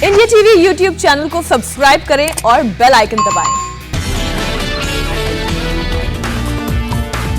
India TV YouTube channel को subscribe करें और बेल आइकन दबाएं।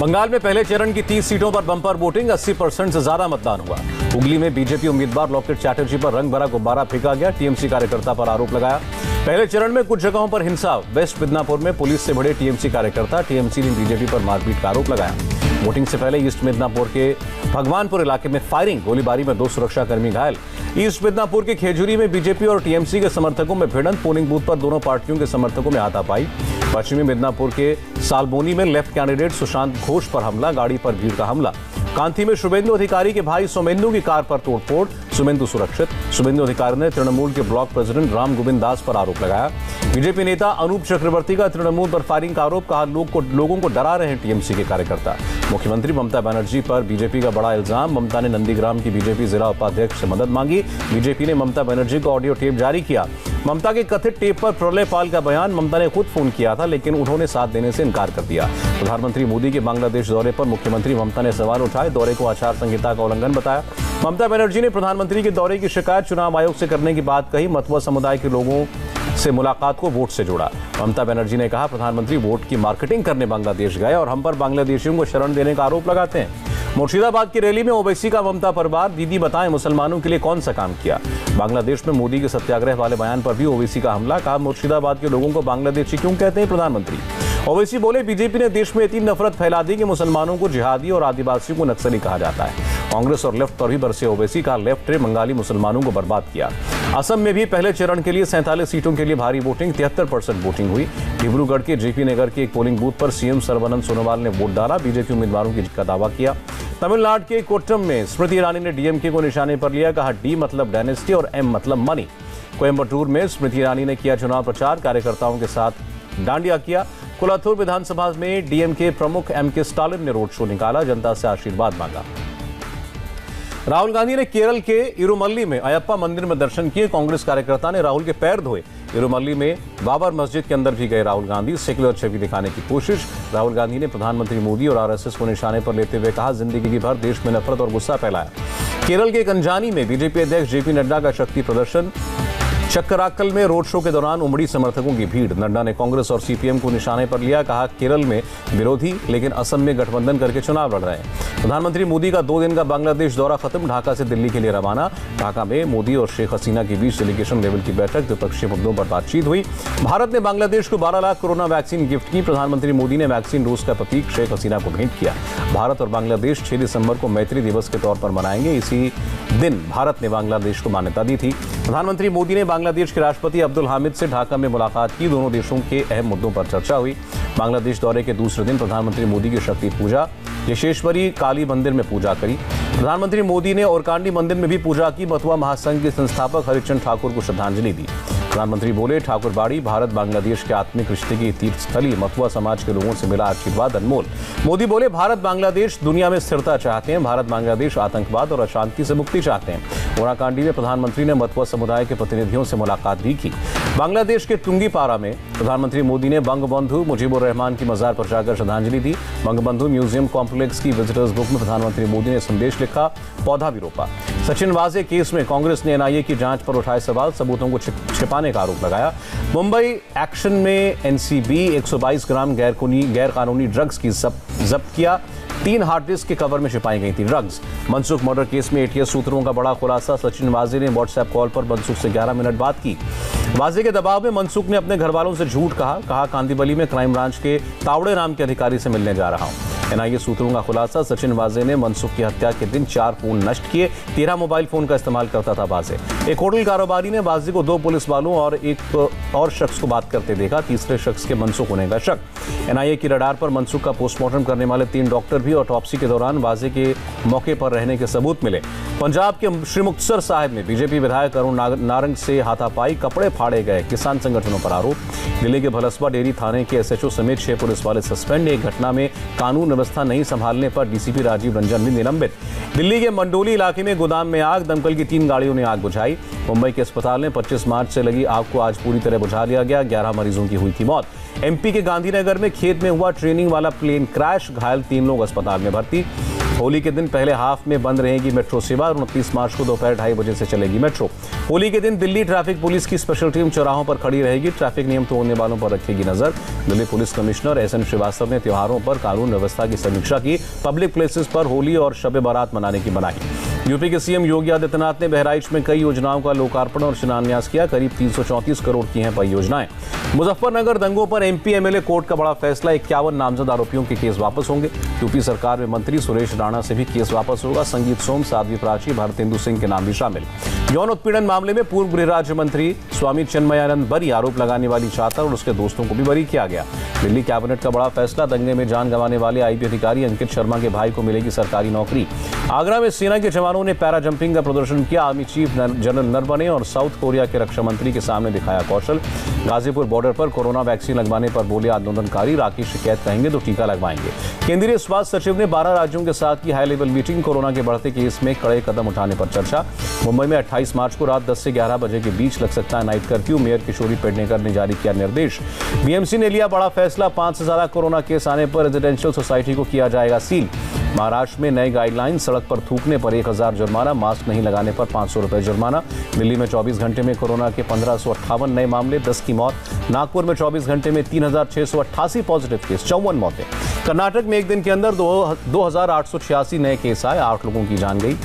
बंगाल में पहले चरण की 30 सीटों पर बंपर वोटिंग, 80% से ज्यादा मतदान हुआ। हुगली में बीजेपी उम्मीदवार लॉकेट चैटर्जी पर रंग भरा गुब्बारा फेंका गया, टीएमसी कार्यकर्ता पर आरोप लगाया। पहले चरण में कुछ जगहों पर हिंसा, वेस्ट मिदनापुर में पुलिस से भिड़े टीएमसी कार्यकर्ता, टीएमसी ने बीजेपी पर मारपीट का आरोप लगाया। वोटिंग से पहले ईस्ट मिदनापुर के भगवानपुर इलाके में फायरिंग, गोलीबारी में 2 सुरक्षाकर्मी घायल। ईस्ट मिदनापुर के खेजूरी में बीजेपी और टीएमसी के समर्थकों में भिड़ंत, पोलिंग बूथ पर दोनों पार्टियों के समर्थकों में हाथापाई। पश्चिमी मिदनापुर के सालबोनी में लेफ्ट कैंडिडेट सुशांत घोष पर हमला, गाड़ी पर भीड़ का हमला। कांथी में शुभेंदु अधिकारी के भाई सोमेंदु की कार पर तोड़फोड़, सुमेंदु सुरक्षित। शुभेंदु अधिकारी ने तृणमूल के ब्लॉक प्रेसिडेंट राम गोविंद दास पर आरोप लगाया। बीजेपी नेता अनूप चक्रवर्ती का तृणमूल पर फायरिंग का आरोप, कहा लोगों को डरा रहे हैं टीएमसी के कार्यकर्ता। मुख्यमंत्री ममता बनर्जी पर बीजेपी का बड़ा इल्जाम, ममता ने नंदीग्राम की बीजेपी जिला उपाध्यक्ष से मदद मांगी। बीजेपी ने ममता बनर्जी को ऑडियो टेप जारी किया। ममता के कथित टेप पर प्रलय पाल का बयान, ममता ने खुद फोन किया था लेकिन उन्होंने साथ देने से इनकार कर दिया। प्रधानमंत्री मोदी के बांग्लादेश दौरे पर मुख्यमंत्री ममता ने सवाल उठाए, दौरे को आचार संहिता का उल्लंघन बताया। ममता बनर्जी ने प्रधानमंत्री के दौरे की शिकायत चुनाव आयोग से करने की बात कही। मतुआ समुदाय के लोगों से मुलाकात को वोट से जोड़ा। ममता बनर्जी ने कहा, प्रधानमंत्री वोट की मार्केटिंग करने बांग्लादेश गए और हम पर बांग्लादेशियों को शरण देने का आरोप लगाते हैं। मुर्शिदाबाद की रैली में ओवैसी का ममता परिवार, दीदी बताएं मुसलमानों के लिए कौन सा काम किया। बांग्लादेश में मोदी के सत्याग्रह वाले बयान पर भी ओवैसी का हमला, कहा मुर्शिदाबाद के लोगों को बांग्लादेशी क्यों कहते हैं प्रधानमंत्री। ओवैसी बोले, बीजेपी ने देश में इतनी नफरत फैला दी कि मुसलमानों को जिहादी और आदिवासियों को नक्सली कहा जाता है। कांग्रेस और लेफ्ट पर भी बरसे ओवैसी, का लेफ्ट ने बंगाली मुसलमानों को बर्बाद किया। असम में भी पहले चरण के लिए 47 सीटों के लिए भारी वोटिंग, 73% वोटिंग हुई। डिब्रूगढ़ के जेपी नगर के एक पोलिंग बूथ पर सीएम सर्बानंद सोनोवाल ने वोट डाला, बीजेपी उम्मीदवारों की जीत का दावा किया। तमिलनाडु के कोट्टम में स्मृति ईरानी ने डीएमके को निशाने पर लिया, कहा डी मतलब डायनेस्टी और एम मतलब मनी। कोयम्बटूर में स्मृति ईरानी ने किया चुनाव प्रचार, कार्यकर्ताओं के साथ डांडिया किया। कोलाथूर विधानसभा में डीएमके प्रमुख एमके स्टालिन ने रोड शो निकाला, जनता से आशीर्वाद मांगा। राहुल गांधी ने केरल के इरुमल्ली में अयप्पा मंदिर में दर्शन किए, कांग्रेस कार्यकर्ता ने राहुल के पैर धोए। इरुमल्ली में बाबर मस्जिद के अंदर भी गए राहुल गांधी, सेक्युलर छवि दिखाने की कोशिश। राहुल गांधी ने प्रधानमंत्री मोदी और आरएसएस को निशाने पर लेते हुए कहा, जिंदगी भर देश में नफरत और गुस्सा फैलाया। केरल के कंजानी में बीजेपी अध्यक्ष जेपी नड्डा का शक्ति प्रदर्शन। चक्कराक्कल में रोड शो के दौरान उमड़ी समर्थकों की भीड़, नड्डा ने कांग्रेस और सीपीएम को निशाने पर लिया, कहा केरल में विरोधी लेकिन असम में गठबंधन करके चुनाव लड़ रहे हैं। प्रधानमंत्री मोदी का 2 दिन का बांग्लादेश दौरा खत्म, ढाका से दिल्ली के लिए रवाना। ढाका में मोदी और शेख हसीना के बीच डेलीगेशन लेवल की बैठक, द्विपक्षीय मुद्दों पर बातचीत हुई। भारत ने बांग्लादेश को 12 लाख कोरोना वैक्सीन गिफ्ट की, प्रधानमंत्री मोदी ने वैक्सीन डोज का प्रतीक शेख हसीना को भेंट किया। भारत और बांग्लादेश 6 दिसंबर को मैत्री दिवस के तौर पर मनाएंगे, इसी दिन भारत ने बांग्लादेश को मान्यता दी थी। प्रधानमंत्री मोदी ने बांग्लादेश के राष्ट्रपति अब्दुल हामिद से ढाका में मुलाकात की, दोनों देशों के अहम मुद्दों पर चर्चा हुई। बांग्लादेश दौरे के दूसरे दिन प्रधानमंत्री मोदी की शक्ति पूजा, यशेश्वरी काली मंदिर में पूजा करी। प्रधानमंथी मोदी ने ओरकांडी मंदिर में भी पूजा की, मतुआ महासंघ के संस्थापक हरिचंद ठाकुर को श्रद्धांजलि दी। प्रधानमंत्री बोले, ठाकुरबाड़ी भारत बांग्लादेश के आत्मिक रिश्ते की तीर्थस्थली, मतुआ समाज के लोगों से मिला आशीर्वाद अनमोल। मोदी बोले, भारत बांग्लादेश दुनिया में स्थिरता चाहते हैं, भारत बांग्लादेश आतंकवाद और अशांति से मुक्ति चाहते हैं। ओराकांडी में प्रधानमंत्री ने मतुआ समुदाय के प्रतिनिधियों से मुलाकात भी की। बांग्लादेश के तुंगीपारा में प्रधानमंत्री मोदी ने बंगबंधु मुजीबुर रहमान की मजार पर जाकर श्रद्धांजलि दी। बंगबंधु म्यूजियम कॉम्प्लेक्स की विजिटर्स बुक में प्रधानमंत्री मोदी ने संदेश लिखा, पौधा भी रोपा। सचिन वाजे केस में कांग्रेस ने एनआईए की जांच पर उठाए सवाल, सबूतों को छिपाने का आरोप लगाया। मुंबई एक्शन में एनसीबी 122 ग्राम गैर कानूनी ड्रग्स की जब्त किया, 3 हार्ड डिस्क के कवर में छिपाई गई थी ड्रग्स। मनसुख मर्डर केस में एटीएस सूत्रों का बड़ा खुलासा, सचिन वाजे ने व्हाट्सएप कॉल पर मनसुख से 11 मिनट बात की। वाजे के दबाव में मनसुख ने अपने घर वालों से झूठ कहा कांदीवली में क्राइम ब्रांच के तावड़े नाम के अधिकारी से मिलने जा रहा हूं। एनआईए सूत्रों का खुलासा, सचिन वाजे ने मनसुख की हत्या के दिन 4 फोन नष्ट किए, 13 मोबाइल फोन का इस्तेमाल करता था वाजे। एक होटल कारोबारी ने वाजे को 2 पुलिस वालों और एक और शख्स को बात करते देखा, तीसरे शख्स के मनसुख होने का शक। एनआईए की रडार पर मनसुख का पोस्टमार्टम करने वाले 3 डॉक्टर भी ऑटोप्सी के दौरान वाजे के मौके पर रहने के सबूत मिले। पंजाब के श्रीमुक्तसर साहिब में बीजेपी विधायक अरुण नारंग से हाथापाई, कपड़े फाड़े गए, किसान संगठनों पर आरोप। दिल्ली के भलसवा डेयरी थाने के एसएचओ समेत 6 पुलिस वाले सस्पेंड, एक घटना में कानून व्यवस्था नहीं संभालने पर डीसीपी राजीव रंजन भी निलंबित। दिल्ली के मंडोली इलाके में गोदाम में आग, दमकल की 3 गाड़ियों ने आग बुझाई। मुंबई के अस्पताल में 25 मार्च से लगी आग को आज पूरी तरह बुझा लिया गया, 11 मरीजों की हुई थी मौत। एमपी के गांधीनगर में खेत में हुआ ट्रेनिंग वाला प्लेन क्रैश, घायल 3 लोग अस्पताल में भर्ती। होली के दिन पहले हाफ में बंद रहेगी मेट्रो सेवा और 29 मार्च को दोपहर 2:30 बजे से चलेगी मेट्रो। होली के दिन दिल्ली ट्रैफिक पुलिस की स्पेशल टीम चौराहों पर खड़ी रहेगी, ट्रैफिक नियम तोड़ने वालों पर रखेगी नजर। Delhi police commissioner SN Srivastava ने त्योहारों पर कानून व्यवस्था की समीक्षा की, पब्लिक प्लेसेस पर होली और शब बारात मनाने की मनाही। यूपी के सीएम योगी आदित्यनाथ ने बहराइच में कई योजनाओं का लोकार्पण और शिलान्यास किया, करीब 334 करोड़ की हैं परियोजनाएं। मुजफ्फरनगर दंगों पर MP MLA कोर्ट का बड़ा फैसला, 51 नामजद आरोपियों के केस वापस होंगे। यूपी सरकार में मंत्री सुरेश राणा से भी केस वापस होगा, संगीत सोम, साध्वी प्राची, भारतेंदु सिंह के नाम भी शामिल। यौन उत्पीड़न मामले में पूर्व गृह राज्य मंत्री स्वामी चिन्मयानंद बरी, आरोप लगाने वाली छात्र और उसके दोस्तों को भी बरी किया गया। दिल्ली कैबिनेट का बड़ा फैसला, दंगे में जान गंवाने वाले IB अधिकारी अंकित शर्मा के भाई को मिलेगी सरकारी नौकरी। आगरा में सेना के जवानों ने पैरा जंपिंग का प्रदर्शन किया, आर्मी चीफ जनरल नरवणे और साउथ कोरिया के रक्षा मंत्री के सामने दिखाया कौशल। गाजीपुर बॉर्डर पर कोरोना वैक्सीन लगवाने पर बोले आंदोलनकारी, राखी शिकायत कहेंगे तो टीका लगवाएंगे। केंद्रीय स्वास्थ्य सचिव ने 12 राज्यों के साथ की हाई लेवल मीटिंग, कोरोना के बढ़ते केस में कड़े कदम उठाने पर चर्चा। मुंबई में 28 मार्च को रात 10 से 11 बजे के बीच लग सकता है नाइट कर्फ्यू, मेयर किशोरी पेडनेकर ने जारी किया निर्देश। BMC ने लिया बड़ा फैसला, 5 से ज्यादा कोरोना केस आने पर रेजिडेंशियल सोसाइटी को किया जाएगा सील। महाराष्ट्र में नए गाइडलाइन, सड़क पर थूकने पर 1000 जुर्माना, मास्क नहीं लगाने पर 500 रुपए जुर्माना। दिल्ली में 24 घंटे में कोरोना के 1558 नए मामले, 10 की मौत। नागपुर में 24 घंटे में 3688 पॉजिटिव केस, 54 मौतें। कर्नाटक में एक दिन के अंदर 2886 नए केस आए, 8 लोगों की जान गई।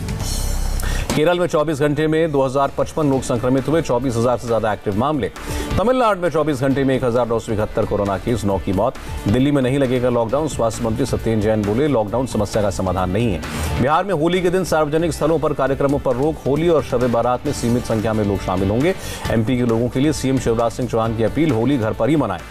केरल में 24 घंटे में 2055 लोग संक्रमित हुए, 24,000 से ज्यादा एक्टिव मामले। तमिलनाडु में 24 घंटे में 1971 कोरोना केस, 9 की मौत। दिल्ली में नहीं लगेगा लॉकडाउन, स्वास्थ्य मंत्री सत्येंद्र जैन बोले लॉकडाउन समस्या का समाधान नहीं है। बिहार में होली के दिन सार्वजनिक स्थलों पर कार्यक्रमों पर रोक, होली और शब बारात में सीमित संख्या में लोग शामिल होंगे। MP के लोगों के लिए CM शिवराज सिंह चौहान की अपील, होली घर पर ही मनाएं।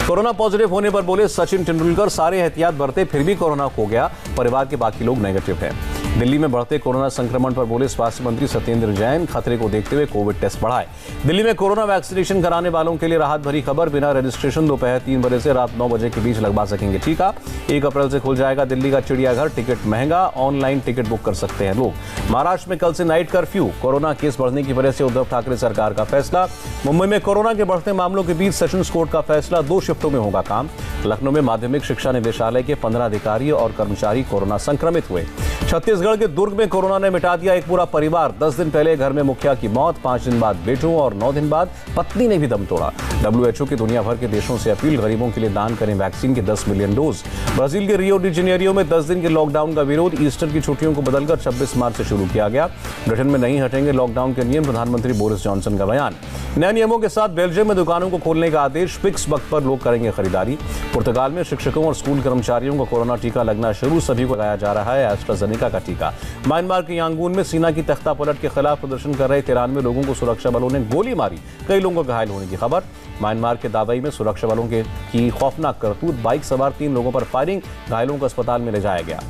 कोरोना पॉजिटिव होने पर बोले सचिन तेंदुलकर, सारे एहतियात बरते फिर भी कोरोना हो गया, परिवार के बाकी लोग नेगेटिव हैं। दिल्ली में बढ़ते कोरोना संक्रमण पर बोले स्वास्थ्य मंत्री सत्येंद्र जैन, खतरे को देखते हुए कोविड टेस्ट बढ़ाए। दिल्ली में कोरोना वैक्सीनेशन कराने वालों के लिए राहत भरी खबर, बिना रजिस्ट्रेशन दोपहर 3 बजे से रात 9 बजे के बीच लगवा सकेंगे टीका। 1 अप्रैल से खुल जाएगा दिल्ली का चिड़ियाघर, टिकट महंगा, ऑनलाइन टिकट बुक कर सकते हैं लोग। महाराष्ट्र में कल से नाइट कर्फ्यू, कोरोना केस बढ़ने की वजह से उद्धव ठाकरे सरकार का फैसला। मुंबई में कोरोना के बढ़ते मामलों के बीच सेशंस कोर्ट का फैसला, 2 शिफ्टों में होगा काम। लखनऊ में माध्यमिक शिक्षा निदेशालय के 15 अधिकारी और कर्मचारी कोरोना संक्रमित हुए। छत्तीसगढ़ के दुर्ग में कोरोना ने मिटा दिया एक पूरा परिवार, 10 दिन पहले घर में मुखिया की मौत, 5 दिन बाद बेटों और 9 दिन बाद पत्नी ने भी दम तोड़ा। WHO की दुनिया भर के देशों से अपील, गरीबों के लिए दान करें वैक्सीन के 10 मिलियन डोज। ब्राजील के रियो डी जेनेरियो में 10 दिन के लॉकडाउन का विरोध, ईस्टर की छुट्टियों को बदलकर 26 मार्च से शुरू किया गया। ब्रिटेन में नहीं हटेंगे लॉकडाउन के नियम, प्रधानमंत्री बोरिस जॉनसन का बयान। नए नियमों के साथ बेल्जियम में दुकानों को खोलने का आदेश, फिक्स वक्त पर लोग करेंगे खरीदारी। पुर्तगाल में शिक्षकों और स्कूल कर्मचारियों को कोरोना टीका लगना शुरू, सभी को लगाया जा रहा है एस्ट्राजेनेका का टीका। म्यांमार के यांगून में सेना की तख्तापलट के खिलाफ प्रदर्शन कर रहे 93 लोगों को सुरक्षा बलों ने गोली मारी, कई लोगों को घायल होने की खबर। म्यांमार के दावई में सुरक्षा बलों की खौफनाक करतूत, बाइक सवार 3 लोगों पर फायरिंग, घायलों को अस्पताल में ले जाया गया।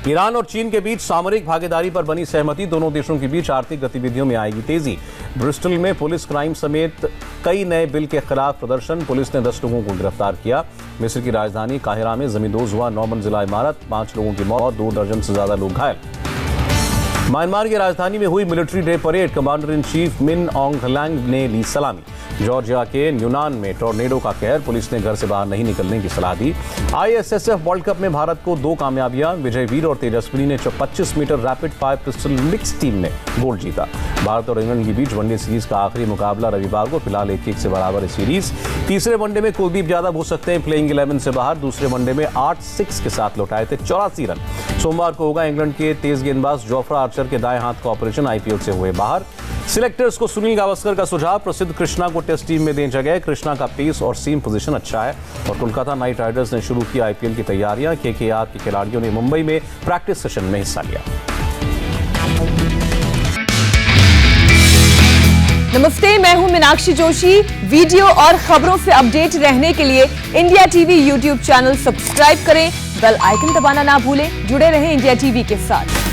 ईरान और चीन के बीच सामरिक भागीदारी पर बनी सहमति, दोनों देशों के बीच आर्थिक गतिविधियों में आएगी तेजी। ब्रिस्टल में पुलिस क्राइम समेत कई नए बिल के खिलाफ प्रदर्शन, पुलिस ने 10 लोगों को गिरफ्तार किया। मिस्र की राजधानी काहिरा में जमींदोज हुआ 9 मंजिला इमारत, 5 लोगों की मौत, 2 दर्जन से ज्यादा लोग घायल। म्यांमार की राजधानी में हुई military day parade, commander in chief मिन ऑन्ग हलैंग ने ली सलामी। जॉर्जिया के न्यूनान में टॉर्नेडो का कहर, पुलिस ने घर से बाहर नहीं निकलने की सलाह दी। ISSF वर्ल्ड कप में भारत को 2 कामयाबियां, विजयवीर और तेजस्विनी ने 25 metre rapid fire pistol mix team ने गोल्ड जीता। भारत और इंग्लैंड के बीच वनडे सीरीज का आखिरी मुकाबला रविवार को, फिलहाल 1-1 से बराबर है सीरीज। तीसरे वनडे में कुलदीप यादव हो सकते हैं प्लेइंग 11 से बाहर, दूसरे वनडे में 8-6 के साथ लौटाए थे 84 रन। सोमवार को होगा इंग्लैंड के तेज गेंदबाज जोफ्रा आर्चर के दाएं हाथ का ऑपरेशन, IPL से हुए बाहर। सिलेक्टर्स को सुनील गावस्कर का सुझाव, प्रसिद्ध कृष्णा को टेस्ट टीम में दें जगह, कृष्णा का पेस और सीम पोजीशन अच्छा है। और कोलकाता नाइट राइडर्स ने शुरू की IPL की तैयारियां, KKR के खिलाड़ियों ने मुंबई में प्रैक्टिस सेशन में हिस्सा लिया। नमस्ते, मैं हूं मीनाक्षी जोशी। वीडियो और खबरों से अपडेट रहने के लिए India TV YouTube channel subscribe करें, बेल आइकन दबाना ना भूलें। जुड़े रहें इंडिया टीवी के साथ।